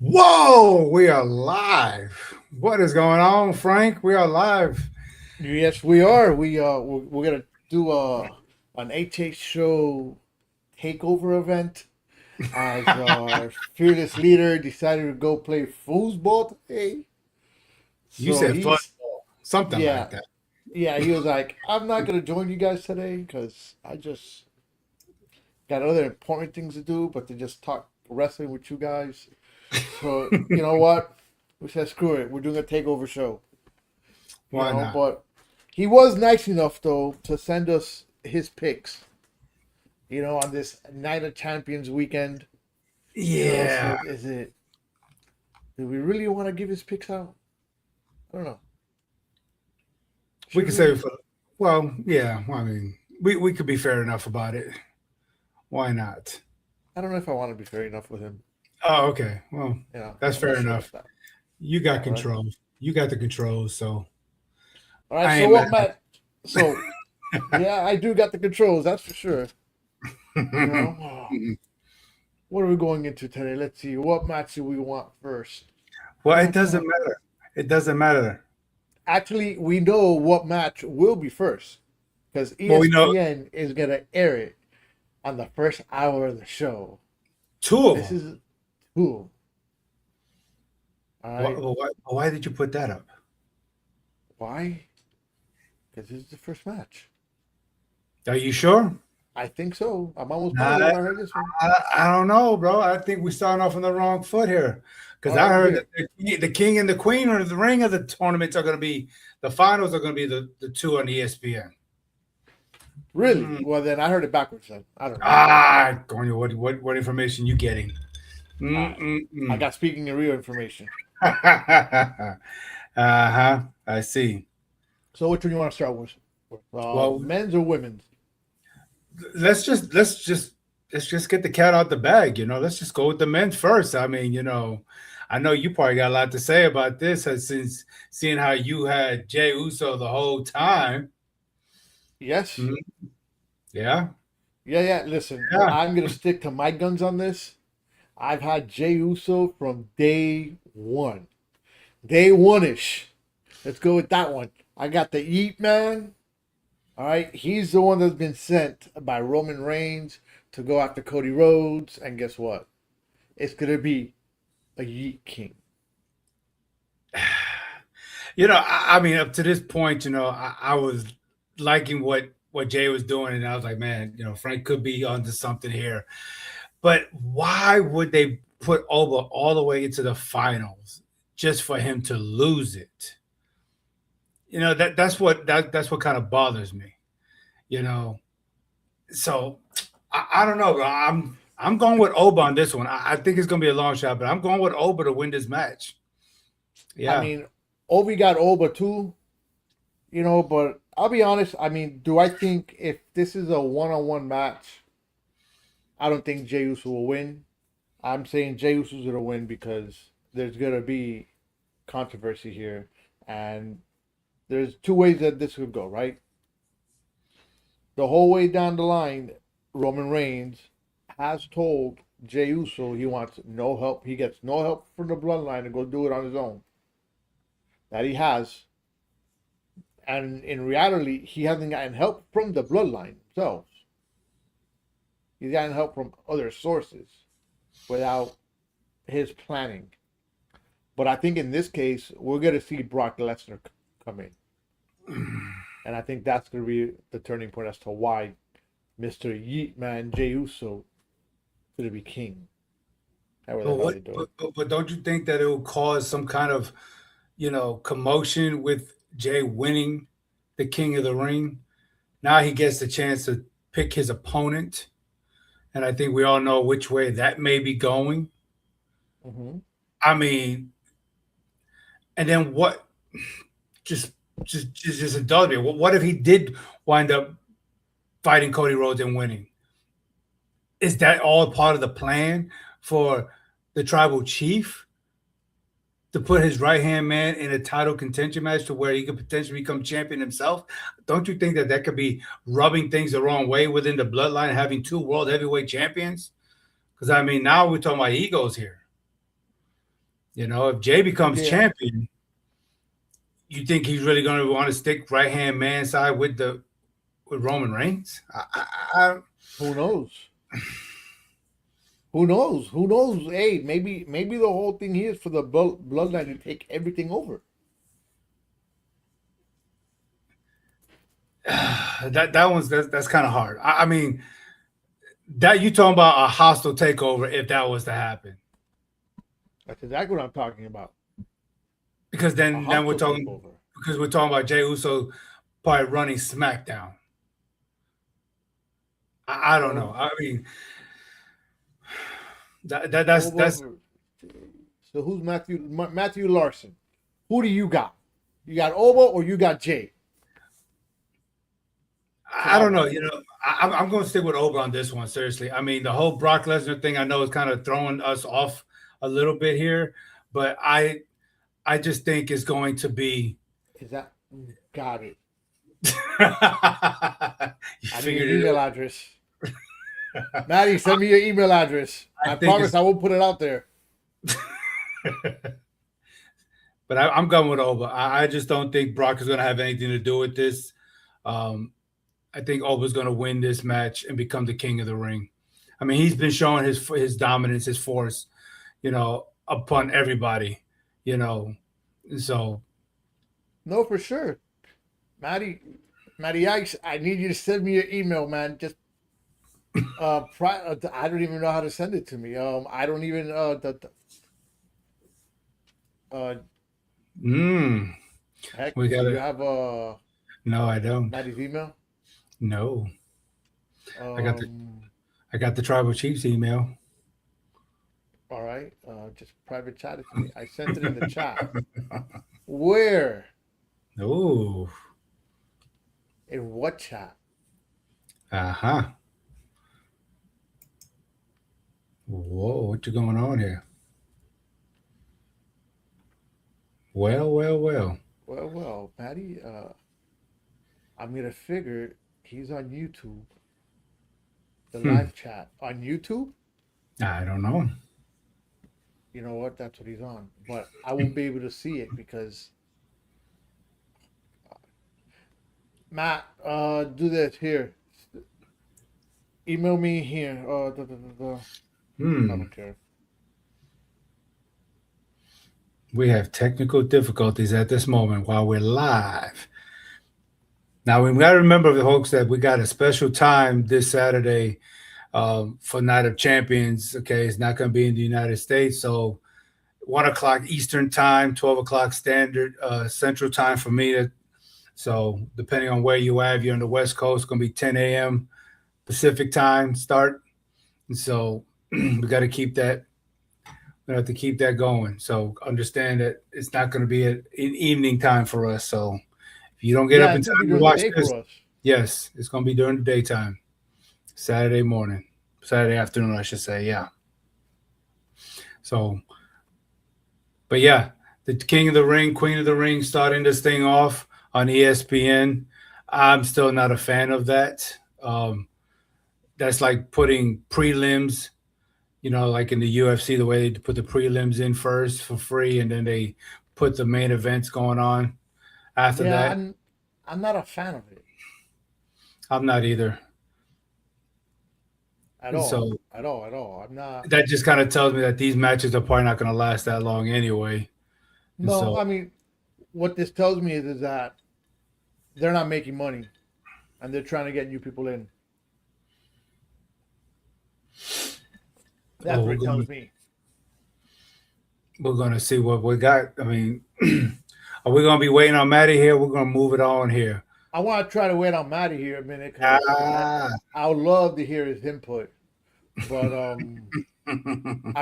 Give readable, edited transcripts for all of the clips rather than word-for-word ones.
Whoa, we are live. What is going on, Frank? We are live. Yes, we are. We're gonna do an HH show takeover event as our fearless leader decided to go play foosball today. You So said he's football, something like yeah that. yeah he was like, I'm not gonna join you guys today because I just got other important things to do, but to just talk wrestling with you guys. So you know what? We said screw it. We're doing a takeover show. Why not? But he was nice enough though to send us his picks. On this Night of Champions weekend. Yeah, So is it? Do we really want to give his picks out? I don't know. we Should could say we? it for. Well, yeah. I mean, we could be fair enough about it. Why not? I don't know if I want to be fair enough with him. Oh, okay. Well, that's I'm not fair sure enough. about that. You got Yeah, right. control. You got the control, so All right. I So ain't what, mad. Matt? So yeah, I do got the controls. That's for sure. You know. What are we going into today? Let's see. What match do we want first? Well, it doesn't Uh, matter. It doesn't matter. Actually, we know what match will be first because Well, we know ESPN is gonna air it on the first hour of the show. two of This them. is cool. All right. Why did you put that up? Why? Because this is the first match. Are you sure? I think so. I'm almost positive Nah, I heard this one. I don't know, bro. I think we're starting off on the wrong foot here, because All I right, heard that here. the king and the queen or the ring of the tournaments are going to be the finals are going to be the two on ESPN. Really? Mm. Well, then I heard it backwards. Then I don't know. Corny, what information you getting? Uh, I Mm-mm-mm. got speaking of real information. Uh-huh. I see. So which one you want to start with? Well, Men's or women's? let's just get the cat out the bag. Let's just go with the men first. I mean, I know you probably got a lot to say about this, since seeing how you had Jay Uso the whole time. Yes. Mhm. Yeah, Yeah. Listen, yeah. I'm gonna stick to my guns on this. I've had Jey Uso from day one. Day one ish. Let's go with that one. I got the Yeet Man. All right, he's the one that's been sent by Roman Reigns to go after Cody Rhodes, and guess what? It's gonna be a Yeet King. I mean, up to this point, I was liking what Jay was doing, and I was like, man, Frank could be onto something here. But why would they put Oba all the way into the finals just for him to lose it? That's what kind of bothers me. You know, so I don't know, bro. I'm going with Oba on this one. I think it's gonna be a long shot, but I'm going with Oba to win this match. I Yeah. mean, Obi got Oba too, but I'll be honest. I mean, do I think if this is a one-on-one match, I don't think Jey Uso will win. I'm saying Jey Uso's gonna win because there's gonna be controversy here, and there's two ways that this could go. Right, the whole way down the line, Roman Reigns has told Jey Uso he wants no help. He gets no help from the bloodline to go do it on his own. That he has, and in reality, he hasn't gotten help from the bloodline themselves. He's gotten help from other sources without his planning. But I think in this case, we're going to see Brock Lesnar come in. And I think that's going to be the turning point as to why Mr. Yeet Man Jey Uso is going to be king. However But the hell what? they do it. But don't you think that it will cause some kind of commotion with Jay winning the King of the Ring? Now he gets the chance to pick his opponent, and I think we all know which way that may be going. Mm-hmm. I mean, and then what? Just just indulge me. What if he did wind up fighting Cody Rhodes and winning? Is that all part of the plan for the tribal chief to put his right hand man in a title contention match to where he could potentially become champion himself? Don't you think that could be rubbing things the wrong way within the bloodline, having two world heavyweight champions? Because I mean, now we're talking about egos here. You know, if Jay becomes Yeah. champion, you think he's really going to want to stick right hand man side with Roman Reigns? Who knows? Who knows? Who knows? Hey, maybe the whole thing here is for the bloodline to take everything over. That's kind of hard. I mean, that you talking about a hostile takeover if that was to happen? That's exactly what I'm talking about. Because A then we're hostile talking takeover. because we're talking about Jey Uso probably running SmackDown. I don't know. I mean, that's. So who's Matthew Larson? Who do you got? You got Oba or you got Jay? I don't know. You know, I'm going to stick with Oba on this one. Seriously, I mean, the whole Brock Lesnar thing I know is kind of throwing us off a little bit here, but I just think it's going to be. Is that got it? I need your email address. Maddie, send me your email address. I promise I won't put it out there. But I'm going with Oba. I just don't think Brock is going to have anything to do with this. I think Oba's going to win this match and become the king of the ring. I mean, he's been showing his dominance, his force, you know, upon everybody, you know. So, no, for sure, Matty Ice, I need you to send me your email, man. Just I don't even know how to send it to me. I don't even heck, we gotta. You have No, I don't. Matty's email. No, I got the Tribal Chiefs email. All right, just private chat it to me. I sent it in the chat. Where? Oh. In what chat? Uh-huh. Whoa, what's going on here? Well, Patty, I'm gonna figure he's on YouTube. The live chat on YouTube? I don't know. You know what? That's what he's on. But I won't be able to see it because Matt, do this here. Email me here. I don't care. We have technical difficulties at this moment while we're live. Now we got to remember, the folks, that we got a special time this Saturday for Night of Champions. Okay, it's not going to be in the United States, so 1:00 Eastern time, 12:00 standard Central time for me. So depending on where you are, if you're on the West Coast, it's going to be 10 a.m. Pacific time start. And so we got to keep that. We have to keep that going. So understand that it's not going to be an evening time for us. So if you don't get up in time to watch this, yes, it's going to be during the daytime, Saturday afternoon, I should say. Yeah. So, but yeah, the King of the Ring, Queen of the Ring, starting this thing off on ESPN. I'm still not a fan of that. That's like putting prelims, you know, like in the UFC, the way they put the prelims in first for free, and then they put the main events going on after that. I'm not a fan of it. I'm not either. At all. I'm not. That just kind of tells me that these matches are probably not going to last that long anyway. No, so, I mean, what this tells me is that they're not making money, and they're trying to get new people in. That's what it tells me. We're going to see what we got. I mean, are we going to be waiting on Matty here? We're going to move it on here. I want to try to wait on Matty here a minute, because I would love to hear his input. But I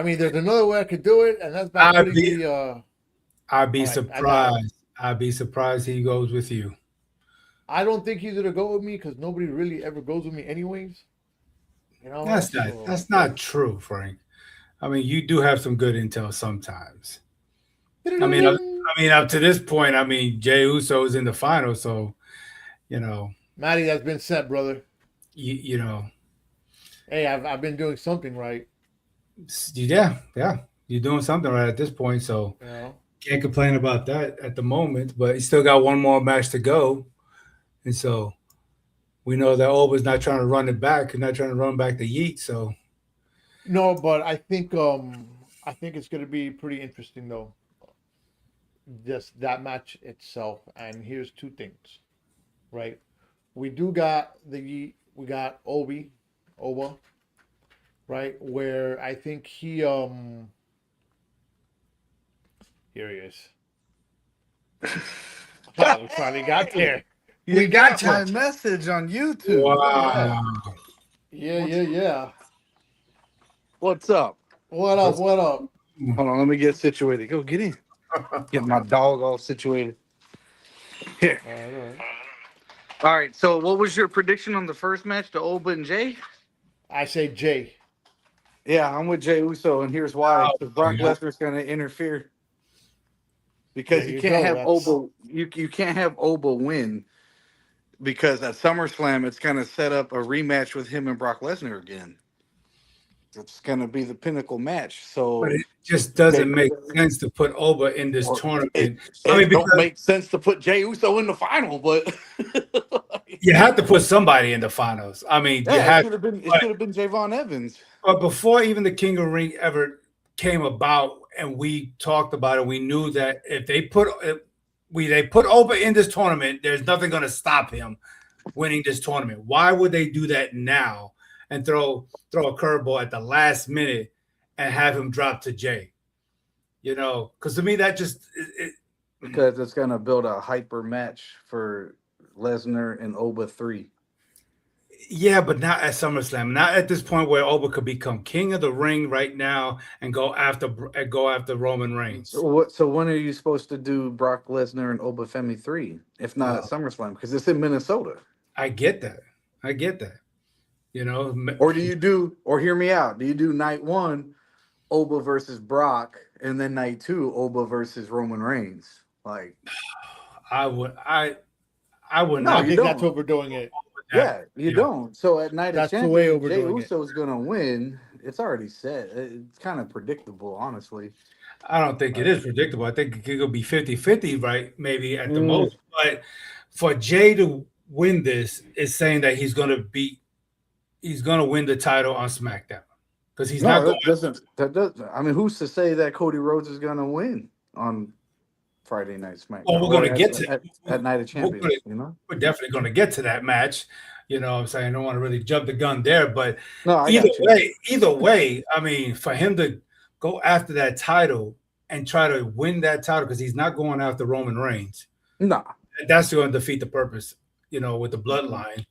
mean, there's another way I could do it, and that's by putting the. I'd be surprised. I'd be surprised he goes with you. I don't think he's gonna go with me, because nobody really ever goes with me, anyways. You know, that's not true, Frank. I mean, you do have some good intel sometimes. I mean, up to this point, I mean, Jey Uso is in the final, so you know. Matty, that's been set, brother. You know. Hey, I've been doing something right. Yeah. You're doing something right at this point, so You know. can't complain about that at the moment. But he's still got one more match to go, and so we know that Oba's not trying to run it back. He's not trying to run back the Yeet. So No, but I think it's gonna be pretty interesting though. Just that match itself. And here's two things, right? We do got we got Oba, right? Where I think here he is. Oh, we finally got there. You We got my you. message on YouTube. Look at that. wow, Yeah. What's up? What up? What up? Hold on, let me get situated. Go get in. Get my dog all situated. Here. All right. All right. So, what was your prediction on the first match to Oba and Jay? I say Jay. Yeah, I'm with Jay Uso, and here's why. Oh, 'Cause Brock yeah. Lesnar's going to interfere because There you you can't go, have that's- Oba. You can't have Oba win because at SummerSlam it's going to set up a rematch with him and Brock Lesnar again. It's going to be the pinnacle match. So but it just doesn't make sense to put Oba in this tournament. It I mean, don't because make sense to put Jey Uso in the final, but you have to put somebody in the finals. I mean, you yeah, have. it should have been Javon Evans. But before even the King of Ring ever came about, and we talked about it, we knew that if they put Oba in this tournament, there's nothing going to stop him winning this tournament. Why would they do that now and throw a curveball at the last minute and have him drop to Jay? You know, because to me that just Because it's going to build a hyper match for Lesnar and Oba 3. yeah, but not at SummerSlam. Not at this point where Oba could become King of the Ring right now and go after Roman Reigns. So when are you supposed to do Brock Lesnar and Oba Femi 3 if not at SummerSlam? Because it's in Minnesota. I get that. You know, Or or hear me out, do you do night 1 Oba versus Brock and then night 2 Oba versus Roman Reigns? Like, I would No, not. I you think don't. that's overdoing it. Yeah, you don't. So at Night That's of the way Champions, Jey overdoing it. Uso is going to win. It's already set. It's kind of predictable, honestly. I don't think it is predictable. I think it could be 50-50, right? Maybe at the most. But for Jay to win this is saying that he's going to win the title on SmackDown because he's not going. That doesn't. I mean, who's to say that Cody Rhodes is going to win on Friday Night SmackDown? Well, we're going to get to at Night of Champions. We're definitely going to get to that match. You know what I'm saying? I don't want to really jump the gun there, but No, I either way, I mean, for him to go after that title and try to win that title because he's not going after Roman Reigns. Nah. That's going to defeat the purpose, you know, with the bloodline.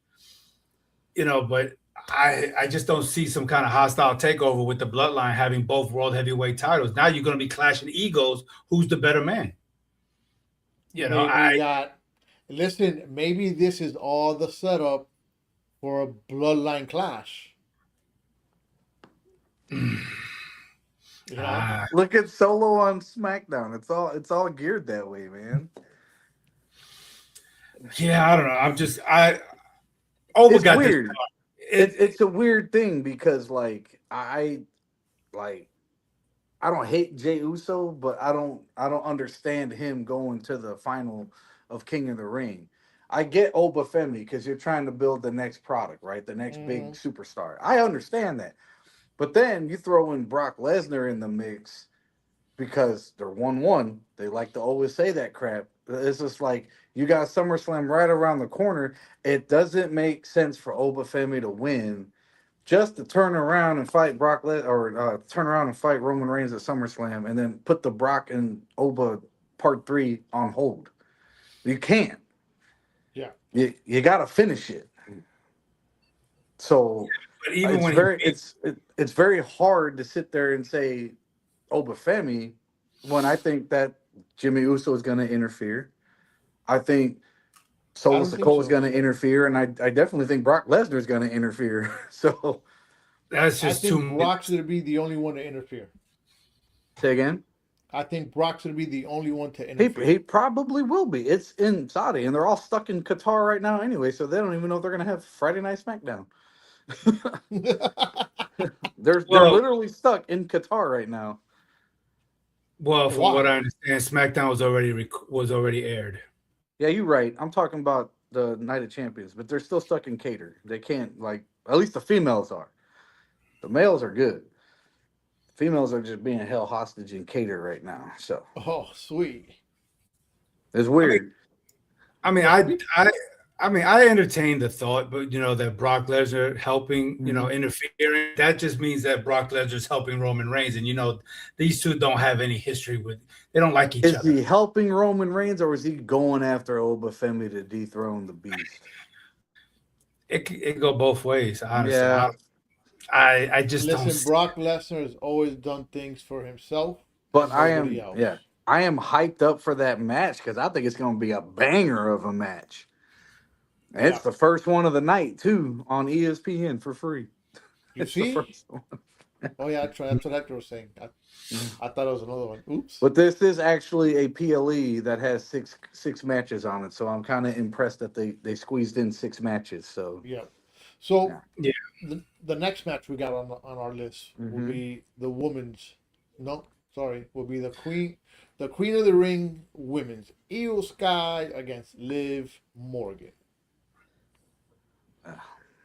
You know, but I just don't see some kind of hostile takeover with the bloodline having both world heavyweight titles. Now you're going to be clashing egos. Who's the better man? You know, listen, maybe this is all the setup for a bloodline clash. You know? Look at Solo on SmackDown. It's all geared that way, man. Yeah, I don't know. It's weird. It's a weird thing because I don't hate Jey Uso, but I don't understand him going to the final of King of the Ring. I get Oba Femi because you're trying to build the next product, right? The next big superstar. I understand that. But then you throw in Brock Lesnar in the mix because they're 1-1. They like to always say that crap. It's just like you got SummerSlam right around the corner. It doesn't make sense for Oba Femi to win just to turn around and fight turn around and fight Roman Reigns at SummerSlam and then put the Brock and Oba Part 3 on hold. You can't. Yeah. You got to finish it. So but even it's very hard to sit there and say Oba Femi when I think that Jimmy Uso is going to interfere. I think Solo Sikoa is going to interfere, and I definitely think Brock Lesnar is going to interfere. So that's just too much. Brock's going to be the only one to interfere. Say again? I think Brock's going to be the only one to interfere. He probably will be. It's in Saudi, and they're all stuck in Qatar right now anyway, so they don't even know if they're going to have Friday Night SmackDown. They're literally stuck in Qatar right now. Well, from Why? what I understand, SmackDown was already aired. Yeah, you're right. I'm talking about the Night of Champions, but they're still stuck in cater. They can't like at least the females are. The males are good. Females are just being held hostage in cater right now. So Oh, sweet. it's I mean, weird. I mean, But we, I entertained the thought, but that Brock Lesnar helping, Mhm. interfering, that just means that Brock Lesnar's helping Roman Reigns, and these two don't have any history they don't like each Is other. he helping Roman Reigns or is he going after Obafemi to dethrone the beast? It go both ways, honestly. Yeah, I just don't. listen, Brock Lesnar has always done things for himself but and nobody else. I am hyped up for that match because I think it's going to be a banger of a match. And Yeah. it's the first one of the night too on ESPN for free. You It's the see? first one. Oh yeah, that's what Hector was saying. I thought it was another one. Oops. But this is actually a PLE that has six matches on it, so I'm kind of impressed that they squeezed in 6 matches. So Yeah. So yeah. Yeah. the next match we got on our list will Mhm. be the women's. No, sorry, will be the Queen of the Ring women's Io Sky against Liv Morgan.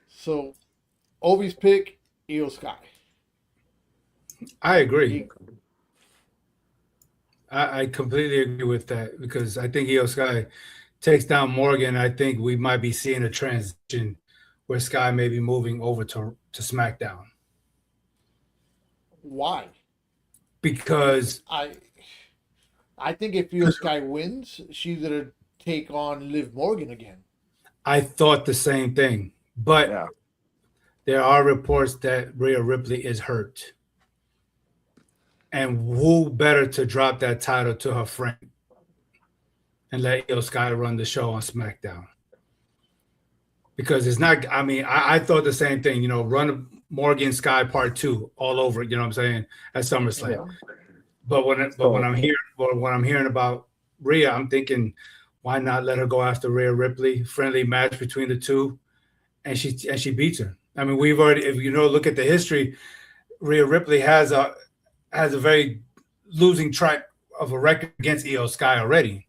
So, Obi's pick Io Sky. I agree. I completely agree with that because I think Io Sky takes down Morgan. I think we might be seeing a transition where Sky may be moving over to SmackDown Why? because I think if Io Sky wins, she's gonna take on Liv Morgan again. I thought the same thing, but Yeah. there are reports that Rhea Ripley is hurt. And who better to drop that title to her friend and let Io Sky run the show on SmackDown? Because it's not, I mean, I thought the same thing, run Morgan Sky Part 2 all over, you know what I'm saying, at SummerSlam. Yeah. But when I'm hearing about Rhea, I'm thinking, why not let her go after Rhea Ripley? Friendly match between the two, and she beats her. I mean, we've already, if look at the history, Rhea Ripley has a very losing track of a record against Io Sky already.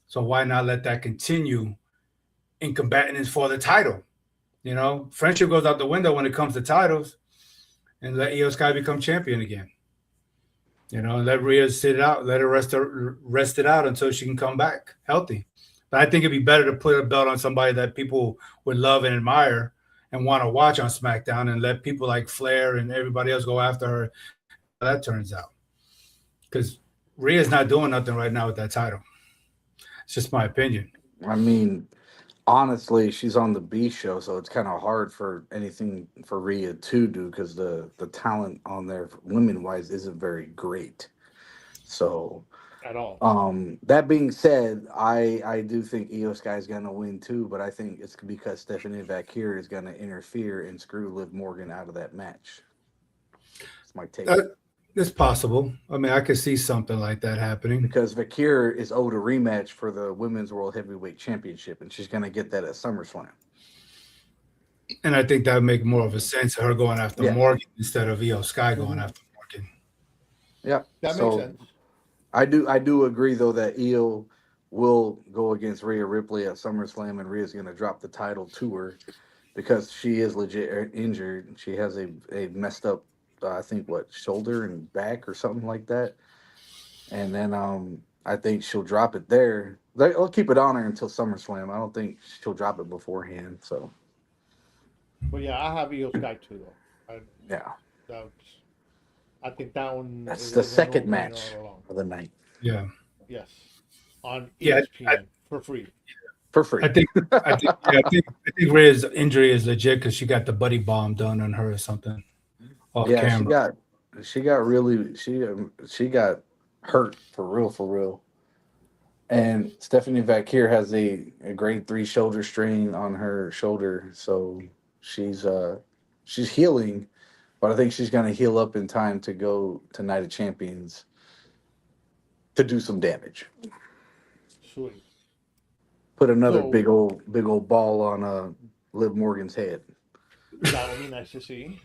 So why not let that continue in combating for the title? Friendship goes out the window when it comes to titles, and let Io Sky become champion again. And let Rhea sit it out, let her rest it out until she can come back healthy. But I think it'd be better to put a belt on somebody that people would love and admire and want to watch on SmackDown, and let people like Flair and everybody else go after her. That turns out, because Rhea's not doing nothing right now with that title. It's just my opinion. I mean, honestly, she's on the B show, so it's kind of hard for anything for Rhea to do because the talent on there, women wise, isn't very great. So, At all. that being said, I do think Io Sky is gonna win too, but I think it's because Stephanie Vaquer is gonna interfere and screw Liv Morgan out of that match. That's my take. It's possible. I mean, I could see something like that happening. Because Vaquer is owed a rematch for the Women's World Heavyweight Championship, and she's gonna get that at SummerSlam. And I think that would make more of a sense, her going after Morgan instead of Io Sky going after Morgan. Yeah, That makes sense. I do agree though that Io will go against Rhea Ripley at SummerSlam, and Rhea's gonna drop the title to her because she is legit injured. She has a messed up, I think shoulder and back or something like that. And then I think she'll drop it there. I'll keep it on her until SummerSlam. I don't think she'll drop it beforehand. So But yeah, I have Io Sky too though. yeah, I think that one. that's is the a second no-brainer match all along. of the night Yeah. Yes, on Yeah, ESPN for free. for free. I think Rhea's injury is legit because she got the buddy bomb done on her or something off Yeah, camera. she got hurt for real. And Stephanie Vaquer has a grade 3 shoulder strain on her shoulder, so she's healing, but I think she's gonna heal up in time to go to Night of Champions to do some damage. Sweet. Put another So- big old ball on Liv Morgan's head. That would be nice to see.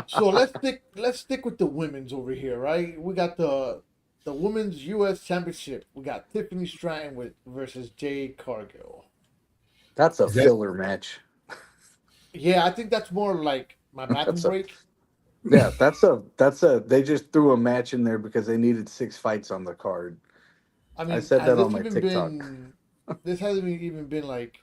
So let's stick with the women's over here, right? We got the women's U.S. Championship. We got Tiffany Stratton versus Jade Cargill. That's a Is that- filler match. Yeah, I think that's more like my bathroom That's a- break. Yeah, that's a. They just threw a match in there because they needed 6 fights on the card. I mean, said has that this on my even TikTok. this hasn't even been like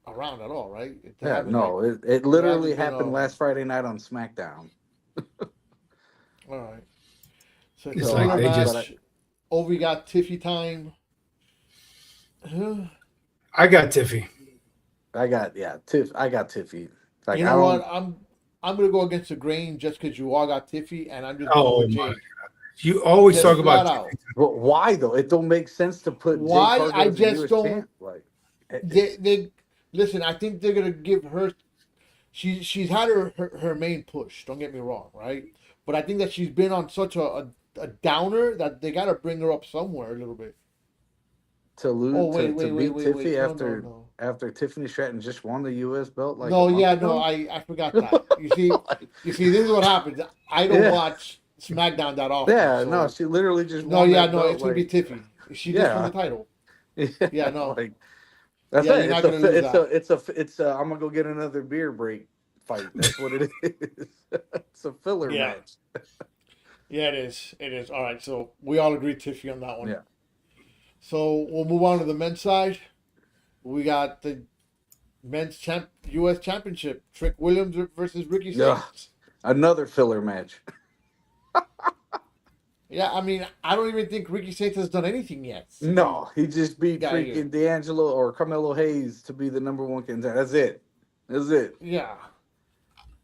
around at all, right? It Yeah, haven't, no, like- it literally hasn't been, happened last Friday night on SmackDown. all right. So It's it's a like filler they just- match. Oh, we got Tiffy time. I got Tiffy. I got Tiffy. Like You I know don't, what? I'm gonna go against the grain just because you all got Tiffy, and I'm just Oh, going with my Jade. You always Just talk flat about out. But why though? It don't make sense to put. Why? Jade Cargill I as a just US don't- champ. Like They listen. I think they're gonna give her. She's had her main push. Don't get me wrong, right? But I think that she's been on such a downer that they gotta bring her up somewhere a little bit. to lose Oh wait, to wait, beat wait, Tiffy wait. No, after no, after Tiffany Stratton just won the U.S. belt. Like no. a No, month yeah, ago? no. I forgot that. You see, Like, this is what happens. I don't Yeah. watch SmackDown that often. yeah, so- no, she literally just No, won yeah, that no. belt, It's gonna be like- Tiffy. She just won Yeah. the title. Yeah, no. Like, that's Yeah, it. you're not It's gonna lose that. it's a I'm gonna go get another beer break fight. That's what it is. It's a filler Yeah. match. Yeah, it is. It is. All right. So we all agree Tiffy on that one. Yeah. So we'll move on to the men's side. We got the men's U.S. Championship. Trick Williams versus Ricky Yeah. Saints. Another filler match. Yeah, I mean, I don't even think Ricky Saints has done anything yet. No, he just beat Got you. freaking D'Angelo or Carmelo Hayes to be the #1 contender. That's it. That's it. Yeah.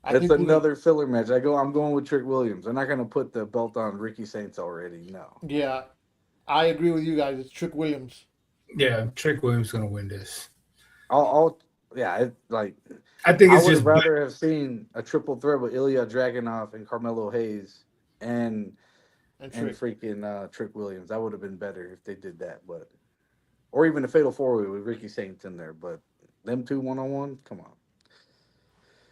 It's another filler match. I'm going with Trick Williams. They're not gonna put the belt on Ricky Saints already. No. Yeah. I agree with you guys. It's Trick Williams. Yeah, Trick Williams gonna win this. Yeah, like I think I it's would just rather have seen a triple threat with Ilya Dragunov and Carmelo Hayes and And and Trick. freaking Trick Williams. That would have been better if they did that, but or even a fatal 4-way with Ricky Saints in there. But them two 1-on-1, come on.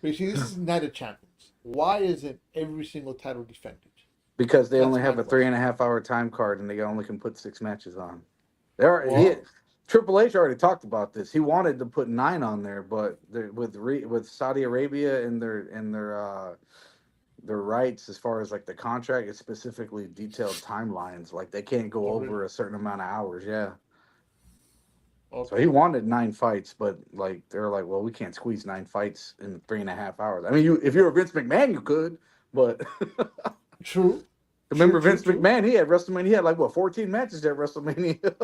But you see, this is Night of Champions. Why isn't every single title defended? Because they That's only have my a 3.5-hour time card and they only can put 6 matches on. Well- Triple H already talked about this. He wanted to put 9 on there, but with Saudi Arabia and their rights as far as like the contract, it's specifically detailed timelines. Like they can't go Oh, really? over a certain amount of hours. Yeah. So Okay. he wanted 9 fights, but like they're like, well, we can't squeeze 9 fights in 3.5 hours. I mean, if you're a Vince McMahon, you could, but True. remember True, Vince true, true. McMahon? He had WrestleMania. He had like 14 matches at WrestleMania.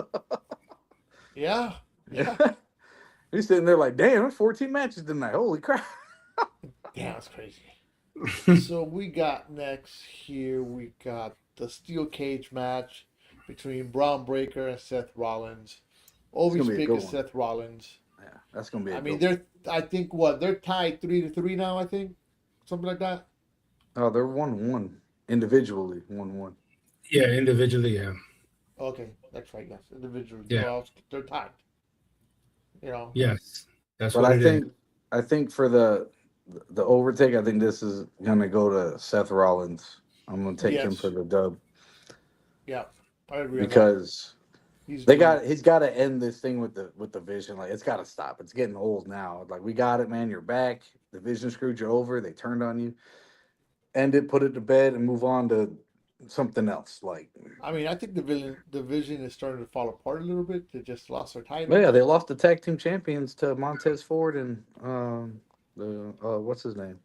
Yeah. Yeah. He's sitting there like, damn, there's 14 matches tonight. Holy crap! Yeah, that's crazy. So we got next here, we got the steel cage match between Braun Breaker and Seth Rollins. Always gonna be a pick good is one. Seth Rollins. Yeah, that's gonna be. I mean, I think they're tied 3-3 now. I think something like that. Oh, they're 1-1 individually. 1-1. yeah, individually, yeah. Okay, that's right. Yes, individually. Yeah. Well, they're tied. You know. Yes. That's But what I it is. think for the overtake, I think this is gonna go to Seth Rollins. I'm gonna take him Yes. for the dub Yeah, I agree. on that. because He's he's doing- got to end this thing with the vision. Like it's got to stop. It's getting old now. Like we got it, man. You're back. The vision screwed you over. They turned on you. End it, put it to bed, and move on to something else. Like, I mean, I think the vision is starting to fall apart a little bit. They just lost their title. but yeah, they lost the tag team champions to Montez Ford and what's his name?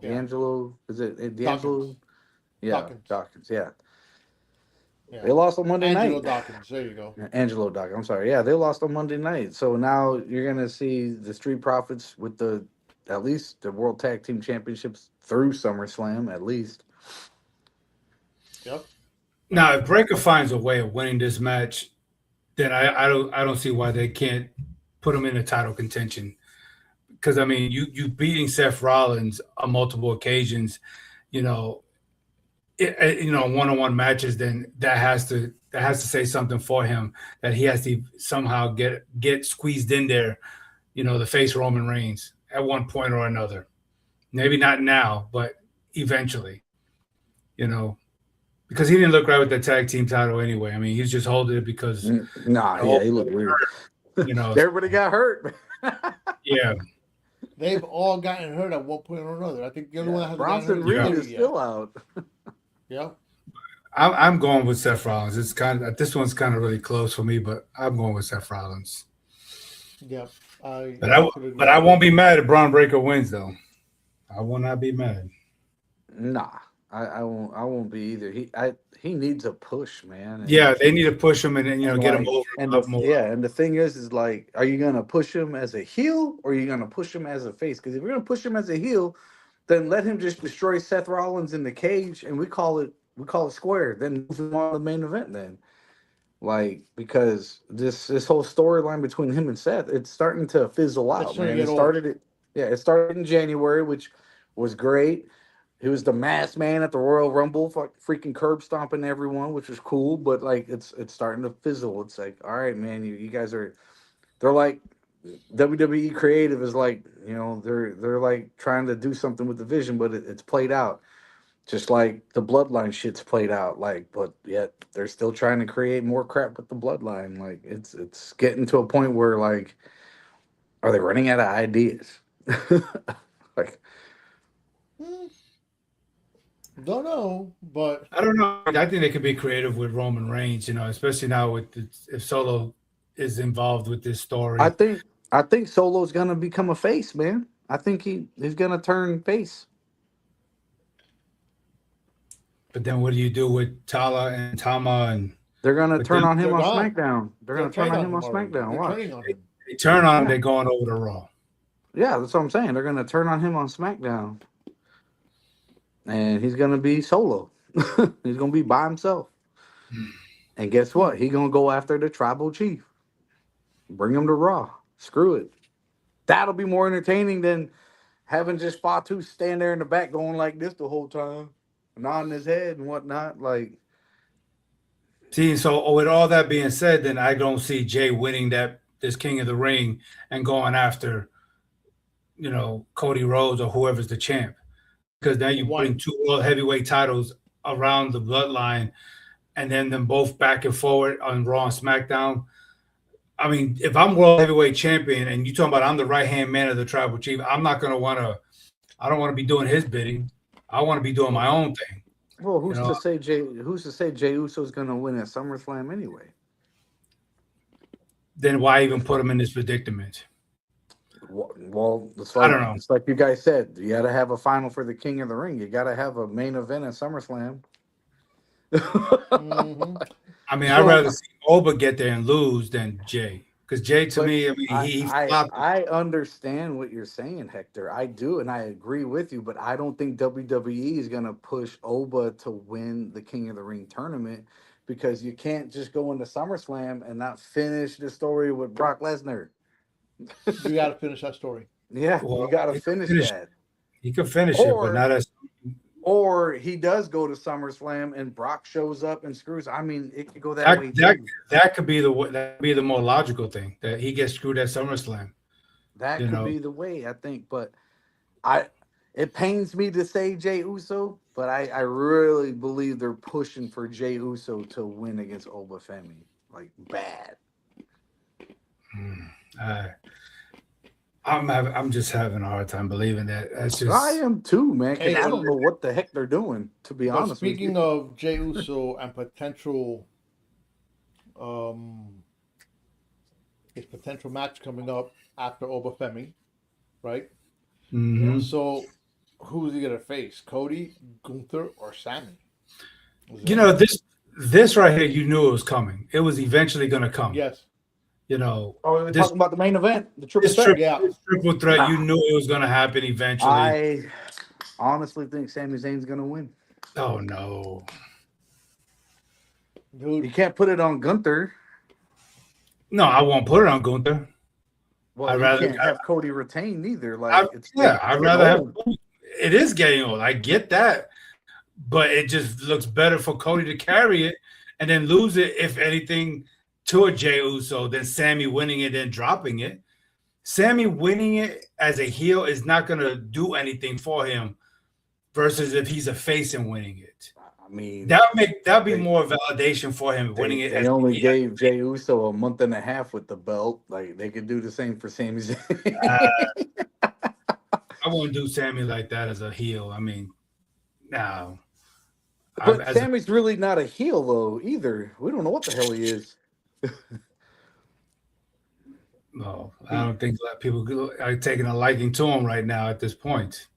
Yeah. D'Angelo. Is it D'Angelo? Dawkins. Yeah, Dawkins. Dawkins. Yeah, Yeah. they lost on Monday Angelo night. Dawkins. There you go. Angelo Dawkins. I'm sorry. Yeah, they lost on Monday night. So now you're gonna see the Street Profits with at least the World Tag Team Championships through SummerSlam at least. Yep. Now, if Breaker finds a way of winning this match, then I don't see why they can't put him in a title contention. Because I mean, you beating Seth Rollins on multiple occasions, you know, one-on-one matches, then that has to say something for him, that he has to somehow get squeezed in there, to face Roman Reigns. at one point or another. Maybe not now, but eventually. You know, because he didn't look right with the tag team title anyway. I mean, he's just holding it because Nah, yeah, he looked weird. you know. Everybody got hurt. Yeah, They've all gotten hurt at one point or another. I think the only one that hasn't Bronson gotten Reed hurt is still out. Yeah. I'm going with Seth Rollins. It's kind of this one's kind of really close for me, but I'm going with Seth Rollins. Yeah. But I won't be mad if Braun Breaker wins though. I will not be mad. Nah, I won't be either. He needs a push, man. And, Yeah, they need to push him and then get him over. And more. and the thing is like, are you gonna push him as a heel or are you gonna push him as a face? Because if you're gonna push him as a heel, then let him just destroy Seth Rollins in the cage, and we call it square. Then move him on to the main event. Then, like, because this whole storyline between him and Seth, it's starting to fizzle out, man. It started in January, which was great. He was the masked man at the Royal Rumble, freaking curb stomping everyone, which was cool. But like, it's starting to fizzle. It's like, all right, man, you guys are. They're like, WWE creative is like, they're like trying to do something with the vision, but it's played out. Just like the bloodline shit's played out, like, but yet they're still trying to create more crap with the bloodline. Like, it's getting to a point where, like, are they running out of ideas? Like, don't know, but I don't know. I think they could be creative with Roman Reigns, especially now with if Solo is involved with this story. I think Solo's gonna become a face, man. I think he's gonna turn face. But then what do you do with Tala and Tama and they're gonna turn on him on gone. SmackDown. They're gonna turn on him on SmackDown. Watch. they turn on him, they're going over to Raw. Yeah, that's what I'm saying. They're gonna turn on him on SmackDown. And he's gonna be solo. He's gonna be by himself. And guess what? He's gonna go after the tribal chief. Bring him to Raw. Screw it. That'll be more entertaining than having just Fatu stand there in the back going like this the whole time, nodding his head and whatnot. Like, see, so with all that being said, then I don't see Jay winning this King of the Ring and going after, Cody Rhodes or whoever's the champ. Because now you're putting two world heavyweight titles around the bloodline and then them both back and forward on Raw and SmackDown. I mean, if I'm world heavyweight champion and you're talking about I'm the right-hand man of the tribal chief, I'm not going to I don't want to be doing his bidding. I want to be doing my own thing. Well, who's to say Jey Uso's going to win at SummerSlam anyway? Then why even put him in this predicament? Well, it's like, I don't know. It's like you guys said, you got to have a final for the King of the Ring. You got to have a main event at SummerSlam. Mm-hmm. I mean, I'd rather see Oba get there and lose than Jay. Because Jay, to me, I mean, I understand what you're saying, Hector. I do, and I agree with you. But I don't think WWE is going to push Oba to win the King of the Ring tournament because you can't just go into SummerSlam and not finish the story with Brock Lesnar. You got to finish that story. Yeah, Well, you got to finish that. He could finish it, but not as. Or he does go to SummerSlam and Brock shows up and screws. I mean, it could go that way. That could be the more logical thing, that he gets screwed at SummerSlam. That could be the way, I think. But it pains me to say Jey Uso, but I really believe they're pushing for Jey Uso to win against Oba Femi. Like, bad. I'm just having a hard time believing that. That's just. I am too, man. 'Cause Hey, I don't know what the heck they're doing. To be honest, speaking of Jey Uso and his potential match coming up after Oba Femi, right? Mm-hmm. So, who's he gonna face? Cody, Gunther, or Sammy? This right here, you knew it was coming. It was eventually going to come. Yes. we're talking about the main event, the triple threat. This triple threat, you knew it was going to happen eventually. I honestly think Sami Zayn's going to win. Oh no, Dude, You can't put it on Gunther. no, I won't put it on Gunther. Well, I'd you rather- can't have Cody retain either. Like, I'd rather have. It is getting old. I get that, but it just looks better for Cody to carry it and then lose it, if anything, to a Jey Uso than Sammy winning it and dropping it. Sammy winning it as a heel is not going to do anything for him versus if he's a face and winning it. I mean, That'd be they- more validation for him winning it. They as a only heel. gave Jey Uso a month and a half with the belt. Like they could do the same for Sami Zayn. I wouldn't do Sammy like that as a heel. I mean, no. But Sammy's really not a heel though either. We don't know what the hell he is. No, I don't think that people are taking a liking to him right now at this point.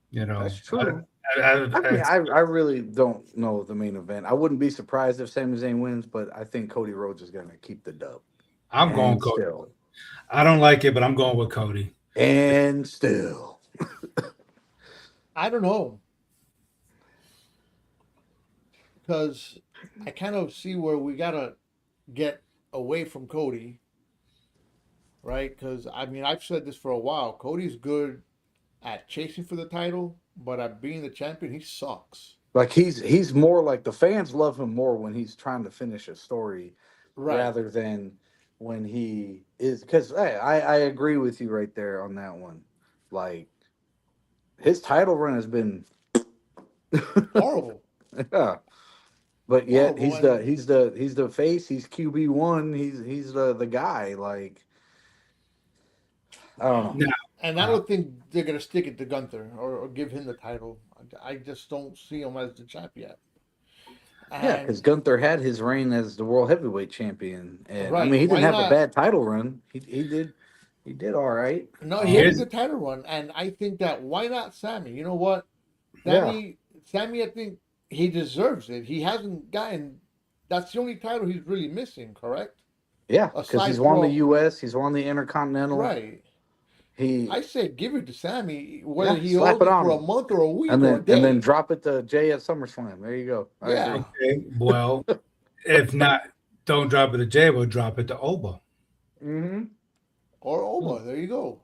You know, That's true. I mean, I really don't know the main event. I wouldn't be surprised if Sami Zayn wins, but I think Cody Rhodes is going to keep the dub. I'm going And Cody. still. I don't like it, but I'm going with Cody. And still. I don't know. Because I kind of see where we got to get away from Cody. Right? Because, I mean, I've said this for a while. Cody's good at chasing for the title, but at being the champion, he sucks. Like he's more like the fans love him more when he's trying to finish a story rather than when he is, because hey, I agree with you right there on that one. Like his title run has been horrible. Yeah. But yet Horrible. he's the face, he's QB1, he's the guy. Like I don't know. And I don't think they're going to stick it to Gunther or give him the title. I just don't see him as the champ yet. Yeah, because Gunther had his reign as the world heavyweight champion, and I Right. mean he Why didn't have not? a bad title run. He did all right. No, he had the title run, and I think that why not Sammy? You know what, Sammy, I think he deserves it. He hasn't gotten. That's the only title he's really missing, correct? Yeah, because Aside he's won the from- U.S., he's won the Intercontinental. Right. I say give it to Sammy, whether Yeah, he slap holds it it on for him. a month or a week and or a then day. and then drop it to Jay at SummerSlam. There you go. I Yeah. agree. Okay, well, if not, don't drop it to Jay. We'll drop it to Oba. Mm-hmm. Or Oba. There you go.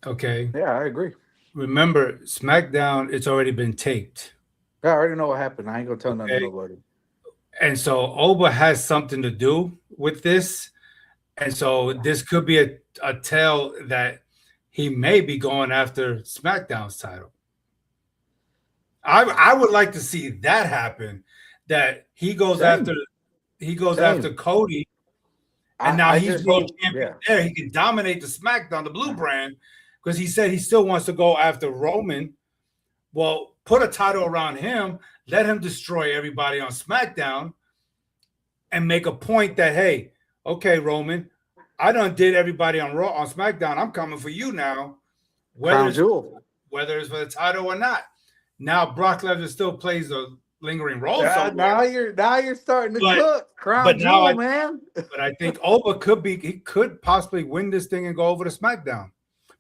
Okay. Yeah, I agree. Remember, SmackDown, it's already been taped. Yeah, I already know what happened. I ain't gonna tell nothing to nobody. And so Oba has something to do with this. And so this could be a tell that he may be going after SmackDown's title. I would like to see that happen. That he goes Same. after Cody, and now he's just world hope- champion there. He can dominate the SmackDown, the blue brand, because he said he still wants to go after Roman. Well, put a title around him, let him destroy everybody on SmackDown, and make a point that, hey, okay, Roman, I done did everybody on Raw, on SmackDown. I'm coming for you now, Crown whether jewel. it's for the title or not. Now Brock Lesnar still plays a lingering role somewhere. Now you're starting to But- cook. Crown but now jewel, man. But I think Oba could possibly win this thing and go over to SmackDown.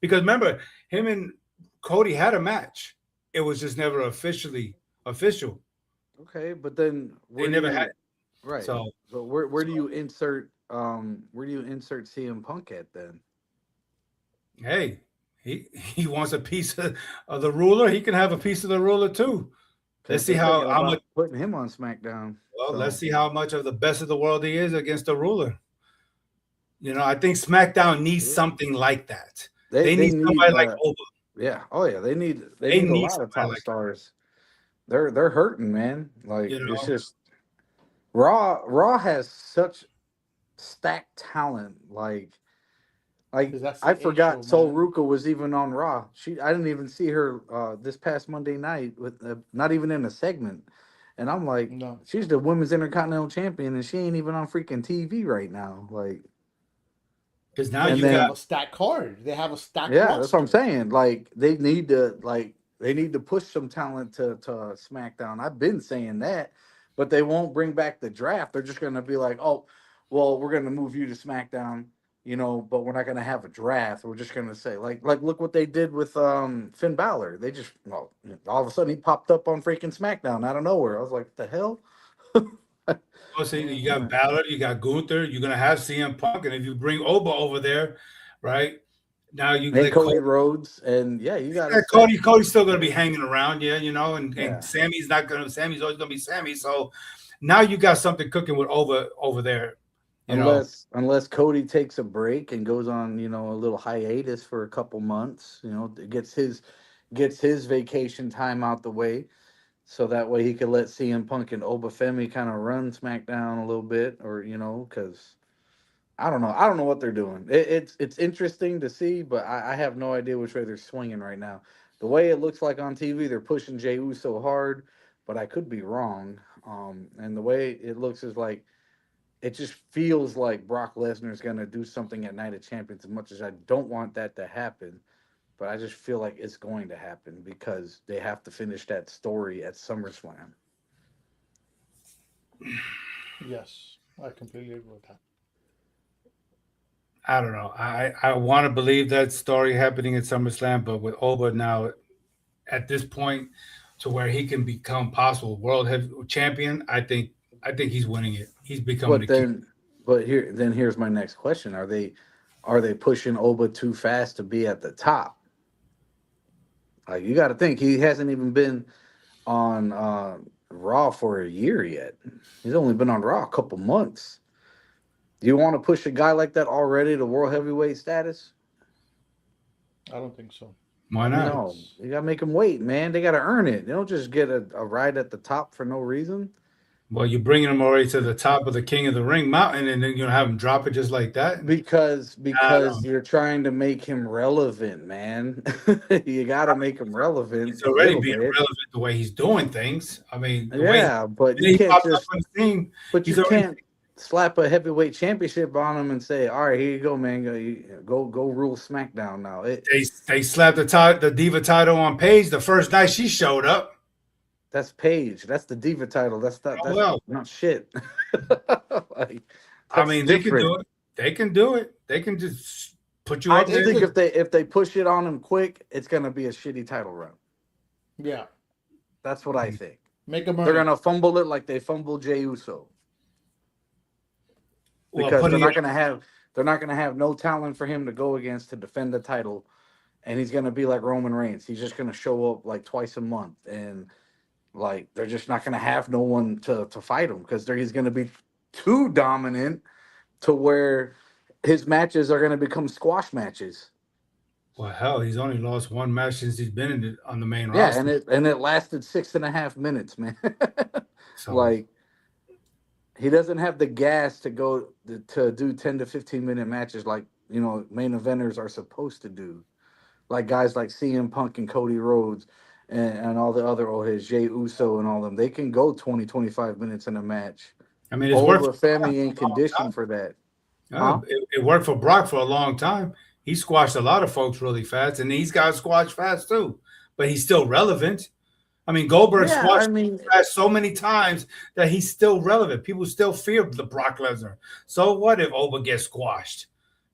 Because remember, him and Cody had a match. It was just never official. Okay, but then They never had. right. So where do you insert CM Punk at then? hey, he wants a piece of the ruler. He can have a piece of the ruler too. Let's see They're how thinking about much. putting him on SmackDown. Well, So- let's see how much of the best of the world he is against the ruler. You know, I think SmackDown needs something like that. They need somebody like Oba. Yeah. Oh yeah. They need They a need lot of somebody top like that. stars. They're hurting, man. Like You know? it's just Raw has such stacked talent. Like 'Cause that's the I A forgot show, Sol man. Ruka was even on Raw. I didn't even see her this past Monday night with not even in a segment. And I'm like, No. she's the women's intercontinental champion, and she ain't even on freaking TV right now. Like, Because now And you then- They got have a stacked card. They have a stacked yeah, that's what I'm roster. saying. Like, they need to push some talent to SmackDown. I've been saying that, but they won't bring back the draft. They're just gonna be like, oh, well, we're gonna move you to SmackDown, but we're not gonna have a draft. We're just gonna say like look what they did with Finn Balor. They just all of a sudden he popped up on freaking SmackDown out of nowhere. I was like, what the hell? so you got Balor, you got Gunther, you're gonna have CM Punk, and if you bring Oba over there, right? Now you And get Cody Rhodes, and yeah, you got Cody's still gonna be hanging around, and Yeah. Sammy's always gonna be Sammy. So now you got something cooking with over there. You know, Unless Cody takes a break and goes on, a little hiatus for a couple months, gets his vacation time out the way, so that way he could let CM Punk and Obafemi kind of run SmackDown a little bit, or because I don't know what they're doing. It's interesting to see, but I have no idea which way they're swinging right now. The way it looks like on TV, they're pushing Jey Uso hard, but I could be wrong. And the way it looks is like it just feels like Brock Lesnar is going to do something at Night of Champions. As much as I don't want that to happen, but I just feel like it's going to happen because they have to finish that story at SummerSlam. Yes, I completely agree with that. I don't know. I want to believe that story happening at SummerSlam, but with Oba now at this point to where he can become possible world heavy champion, I think he's winning it. He's becoming But the king. here's my next question: Are they pushing Oba too fast to be at the top? Like, you got to think he hasn't even been on Raw for a year yet. He's only been on Raw a couple months. Do you want to push a guy like that already to world heavyweight status? I don't think so. Why not? No, you got to make him wait, man. They got to earn it. They don't just get a ride at the top for no reason. Well, you're bringing him already to the top of the King of the Ring mountain, and then you're gonna have him drop it just like that. Because you're trying to make him relevant, man. You got to make him relevant. He's already being relevant the way he's doing things. I mean, but he you can't popped up just. on the scene. But you can't slap a heavyweight championship on him and say, "All right, here you go, man. Go rule SmackDown now." They slapped the Diva title on Paige the first night she showed up. That's Paige. That's the Diva title. That's not shit. I mean, they can do it. They can do it. They can just put you I up there. think if they push it on him quick, it's gonna be a shitty title run. Yeah, that's what I think. Make them. They're gonna fumble it like they fumbled Jey Uso. Because they're not gonna have no talent for him to go against to defend the title, and he's gonna be like Roman Reigns. He's just gonna show up like twice a month, and like they're just not gonna have no one to fight him because he's gonna be too dominant to where his matches are gonna become squash matches. Well, hell, he's only lost one match since he's been on the main roster. Yeah, and it lasted 6.5 minutes, man. So, like, he doesn't have the gas to go to do 10 to 15 minute matches like main eventers are supposed to do, like guys like CM Punk and Cody Rhodes and all the other old heads, Jey Uso and all them. They can go 20-25 minutes in a match. I mean, it's worked. Family ain't conditioned for that. It worked for Brock for a long time. He squashed a lot of folks really fast, and he's got squashed fast too. But he's still relevant. I mean, Goldberg squashed fast so many times that he's still relevant. People still fear the Brock Lesnar. So what if Oba gets squashed?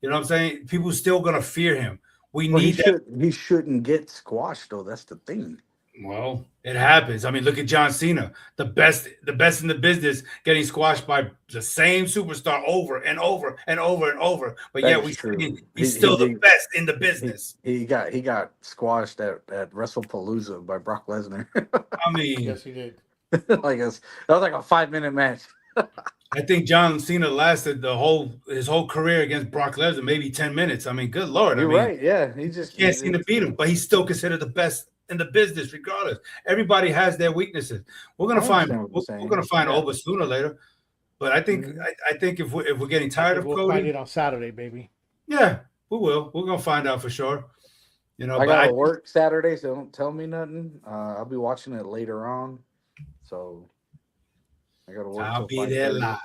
You know what I'm saying? People still gonna fear him. He shouldn't get squashed though. That's the thing. Well, it happens. I mean, look at John Cena, the best in the business, getting squashed by the same superstar over and over and over and over. But yet he's still the best in the business. He got squashed at WrestlePalooza by Brock Lesnar. I mean, yes, he did. that was like a 5-minute match. I think John Cena lasted his whole career against Brock Lesnar, maybe 10 minutes. I mean, good Lord. You're right. Yeah, he just can't seem to beat him, but he's still considered the best in the business, regardless. Everybody has their weaknesses. We're gonna find Oba sooner or later. But I think if we're getting tired of Cody, we'll find it on Saturday, baby. Yeah, we will. We're gonna find out for sure. I gotta work Saturday, so don't tell me nothing. I'll be watching it later on. So I gotta work. I'll be there live.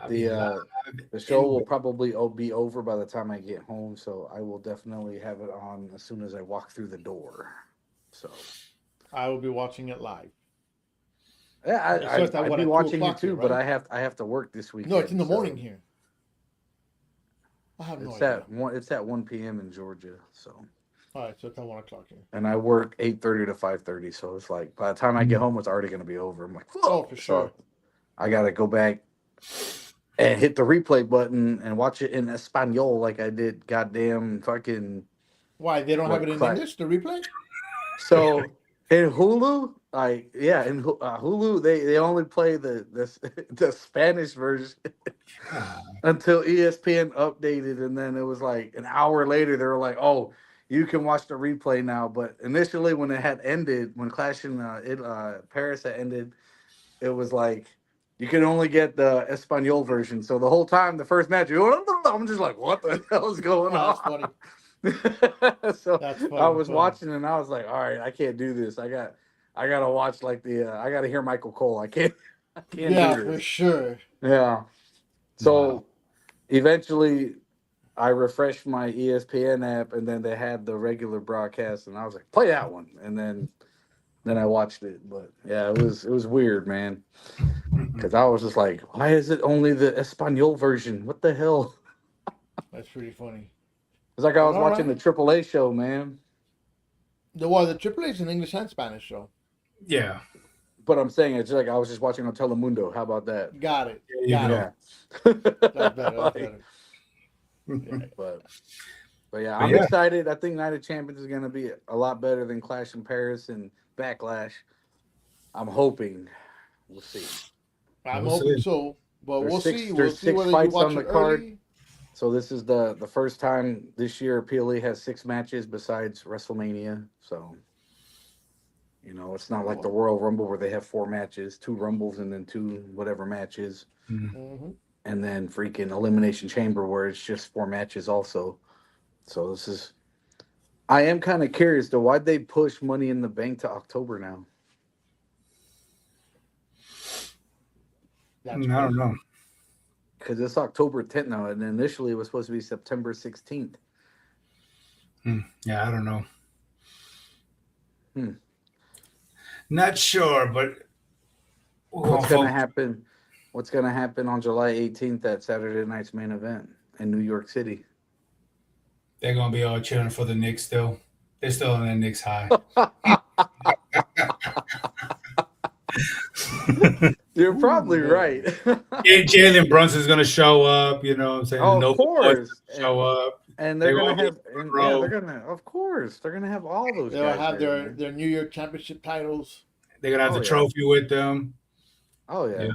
The show will probably be over by the time I get home, so I will definitely have it on as soon as I walk through the door. So I will be watching it live. Yeah, I'll be watching it too, right? But I have to work this weekend. No, it's in the morning here. I have no idea. It's at 1 p.m. in Georgia, so. All right, so it's at 1 o'clock here. And I work 8:30 to 5:30, so it's like by the time I get home, it's already going to be over. I'm like, oh, for sure. So I got to go back and hit the replay button and watch it in Espanol like I did goddamn fucking. Why, they don't have it in English, the replay? So In Hulu, in Hulu, they only play the Spanish version until ESPN updated, and then it was like an hour later they were like, "Oh, you can watch the replay now." But initially, when it had ended, when Clash in Paris had ended, it was like you could only get the Espanol version. So the whole time, the first match, I'm just like, "What the hell is going Oh, that's on?" funny. So That's I funny. was funny. watching and I was like, all right, I can't do this. I gotta watch like I gotta hear Michael Cole. I can't Yeah, do for this. sure. Yeah. So Wow. eventually I refreshed my ESPN app and then they had the regular broadcast and I was like, play that one. And then I watched it. But yeah, it was weird, man. Because I was just like, why is it only the Espanol version? What the hell? That's pretty funny. It's like I was All watching the right. AAA show, man. The Triple H in English and Spanish show. Yeah. But I'm saying it's like I was just watching on Telemundo. How about that? Got it. There you Got go. it. Yeah. That's better. That's Like, better. Yeah. but yeah, But I'm yeah. excited. I think Night of Champions is gonna be a lot better than Clash in Paris and Backlash. I'm hoping. We'll see. I'm We'll hoping see. so, but There's we'll six- see. We'll there's see six whether you fights watch on the it card. early. So this is the first time this year PLE has 6 matches besides WrestleMania. So it's not like the Royal Rumble where they have 4 matches, 2 Rumbles and then 2 whatever matches. Mm-hmm. And then freaking Elimination Chamber where it's just 4 matches also. So I am kind of curious though, why'd they push Money in the Bank to October now? That's I don't know. Because it's October 10th now, and initially it was supposed to be September 16th. Yeah, I don't know. Hmm. Not sure, but What's gonna happen? What's gonna happen on July 18th at Saturday night's main event in New York City? They're gonna be all cheering for the Knicks still. They're still on that Knicks high. You're probably right. Jalen Brunson's gonna show up. You know what I'm saying? Oh, The of Nova Boys course. show up. And They're they're gonna gonna have, be and, row. they're gonna, of course, they're gonna have all those They'll guys. have there, man. their New York Championship titles. They're gonna have Oh, the yeah. trophy with them. Oh yeah. Yeah.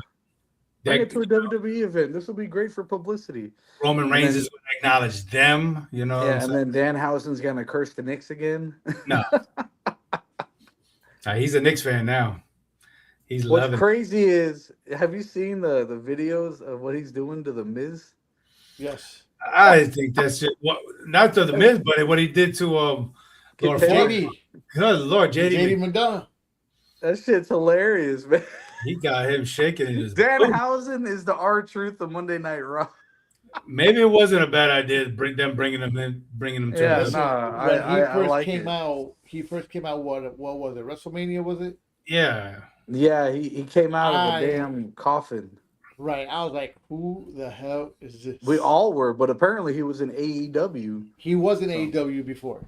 Bring it to a WWE event. This will be great for publicity. Roman And Reigns then- is gonna acknowledge them. You know what I'm Yeah, and saying? then Danhausen's gonna curse the Knicks again. No. He's a Knicks fan now. He's What's loving it. crazy is, have you seen the videos of what he's doing to the Miz? Yes. I think that's just not to the Miz, but what he did to Lord Kid Ford. JD. Good Lord, JD JD, McDonough. That shit's hilarious, man. he got him shaking in his boot. Danhausen is the R-Truth of Monday Night Raw. Maybe it wasn't a bad idea to bringing him to Yeah, us. Listen, nah, when I he first like came it. out, what was it? WrestleMania, was it? Yeah. Yeah, he came out of I- a damn coffin. Right. I was like, who the hell is this? We all were, but apparently he was in AEW. He was in AEW before.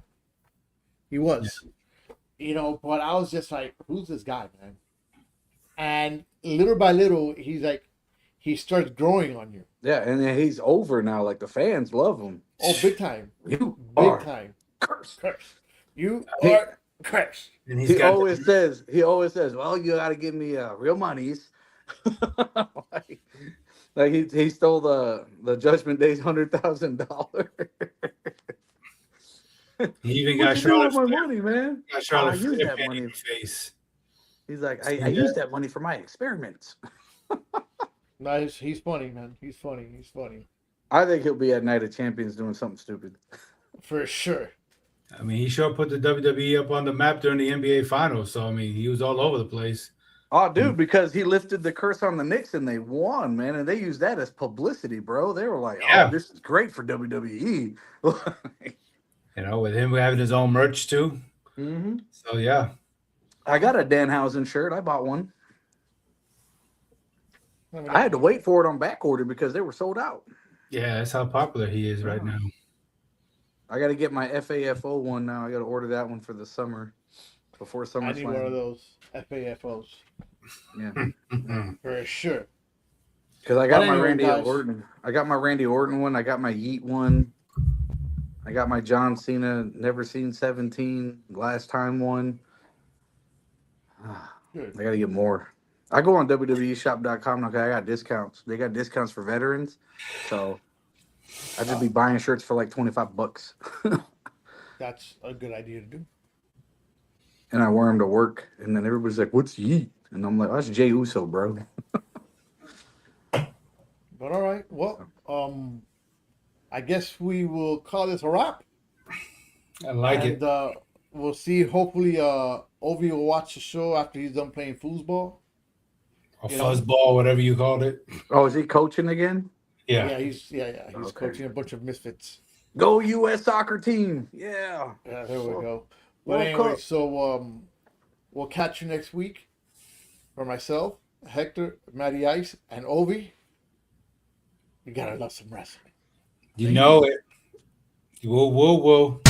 He was. But I was just like, who's this guy, man? And little by little, he starts growing on you. Yeah, and then he's over now. Like the fans love him. Oh, big time. You Big are time. cursed. Cursed. You He- are cursed. And He got always says, well, you got to give me real monies. like he stole the Judgment Day's $100,000. he even What got you do with Charlotte my money, man? got Charlotte I use Flair that fan money. in the face. He's like, I use that money for my experiments. Nice. He's funny, man. He's funny. He's funny. I think he'll be at Night of Champions doing something stupid. For sure. I mean, he sure put the WWE up on the map during the NBA Finals. So I mean, he was all over the place. Oh, dude, because he lifted the curse on the Knicks and they won, man, and they used that as publicity, bro. They were like, Yeah. "Oh, this is great for WWE." You know, with him having his own merch too. Mm-hmm. So yeah, I got a Danhausen shirt. I bought one. I mean, I had to wait for it on back order because they were sold out. yeah, that's how popular he is right now. I got to get my FAFO one now. I got to order that one for the summer before summer. I need one of those FAFOs. Yeah, For sure. because I got But my anyway, Randy guys. Orton. I got my Randy Orton one. I got my Yeet one. I got my John Cena Never Seen 17 last time one. Good. I gotta get more. I go on WWEshop.com. Okay, I got discounts. They got discounts for veterans, so I just be buying shirts for like $25, That's a good idea to do. and I wear them to work. And then everybody's like, "What's Yeet?" And I'm like, "Oh, that's Jey Uso, bro." But all right, well, I guess we will call this a wrap. I like And it. we'll see. Hopefully, Ovi will watch the show after he's done playing foosball. Or you know. fuzzball, whatever you called it. Oh, is he coaching again? Yeah. He's Okay. coaching a bunch of misfits. Go U.S. soccer team! Yeah. Yeah, there we go. But World anyway, Cup. so we'll catch you next week. For myself, Hector, Matty Ice, and Ovi. You gotta love some wrestling. You know it. Whoa, whoa, whoa.